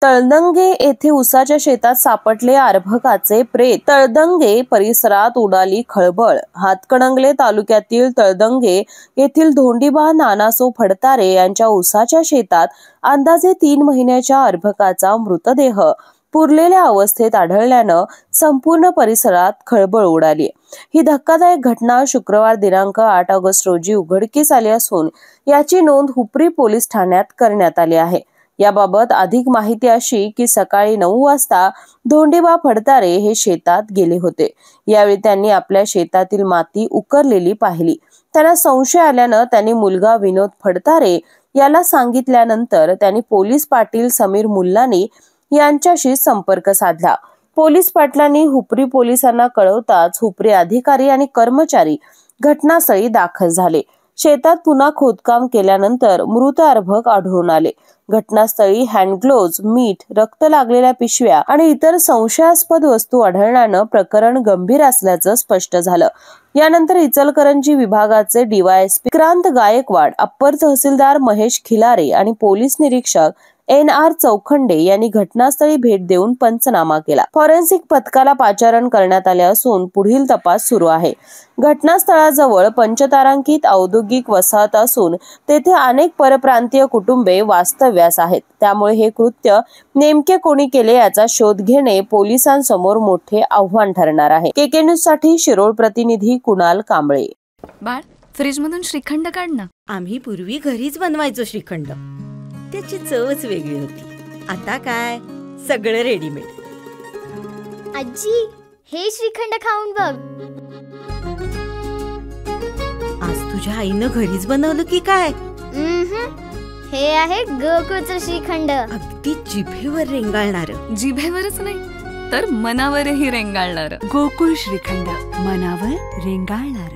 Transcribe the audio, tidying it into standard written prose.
तळदंगे येथे उसाच्या शेतात सापडले अर्भकाचे प्रेत। तळदंगे परिसरात उडाली खळबळ। हातकणंगले तालुक्यातील तळदंगे येथील धोंडीबा नानासो फडतारे यांच्या उसाच्या शेतात अंदाजे 3 महिन्याच्या अर्भकाचा मृतदेह पुरलेल्या अवस्थेत आढळल्यानं संपूर्ण परिसरात खळबळ उडाली। ही धक्कादायक घटना शुक्रवार दिनांक 8 ऑगस्ट रोजी उघडकीस आली असून याची नोंद हुपरी पोलीस ठाण्यात करण्यात आली आहे। याबाबत अधिक माहिती अशी की सकाळी 9 वाजता धोंडीबा फडतारे हे शेतात गेले होते। यावेळी त्यांनी आपल्या शेतातील माती उकरलेली पाहिली। त्यांना संशय आल्यानं त्यांनी मुलगा विनोद फडतारे याला सांगितल्यानंतर त्यांनी पोलीस पाटील समीर मुल्लानी यांच्याशी संपर्क साधला। पोलीस पाटलांनी हुपरी पोलिसांना कळवताच हुपरी अधिकारी आणि कर्मचारी घटनास्थळी दाखल झाले। शेतात पुन्हा खोदकाम केल्यानंतर मृत अर्भक आढळून आले। घटनास्थळी हँडग्लोव्ज, मीठ, रक्त लागलेल्या पिशव्या आणि इतर संशयास्पद वस्तू आढळल्यानं प्रकरण गंभीर असल्याचं स्पष्ट झालं। यानंतर इचलकरंजी विभागाचे डीवायएसपी विक्रांत गायकवाड, अप्पर तहसीलदार महेश खिलारे आणि पोलीस निरीक्षक NR चौखंडे यांनी घटनास्थळी भेट देऊन पंचनामा केला। फॉरेन्सिक पथकाला पाचारण करण्यात आले असून पुढील तपास सुरू आहे। घटनास्थळाजवळ पंचतारांकित औद्योगिक वसाहत असून तेथे अनेक परप्रांतीय कुटुंबे वास्तव्यास आहेत। त्यामुळे हे कृत्य नेमके कोणी केले याचा शोध घेणे पोलिसांसमोर मोठे आव्हान ठरणार आहे। KK न्यूज साठी शिरोळ प्रतिनिधी कुणाल कांबळे। बाळ, फ्रीज मधून श्रीखंड काढ ना। आम्ही पूर्वी घरीच बनवायचो श्रीखंड, त्याची चवच वेगळी होती। आता काय सगळं रेडीमेड। आजी, हे श्रीखंड खाऊन बघ। आज तुझ्या आईनं घरीच बनवलं की काय? हे आहे गोकुळचं श्रीखंड। अगदी जिभेवर रेंगाळणार। जिभेवरच नाही तर मनावरही रेंगाळणार। गोकुळ श्रीखंड, मनावर रेंगाळणार।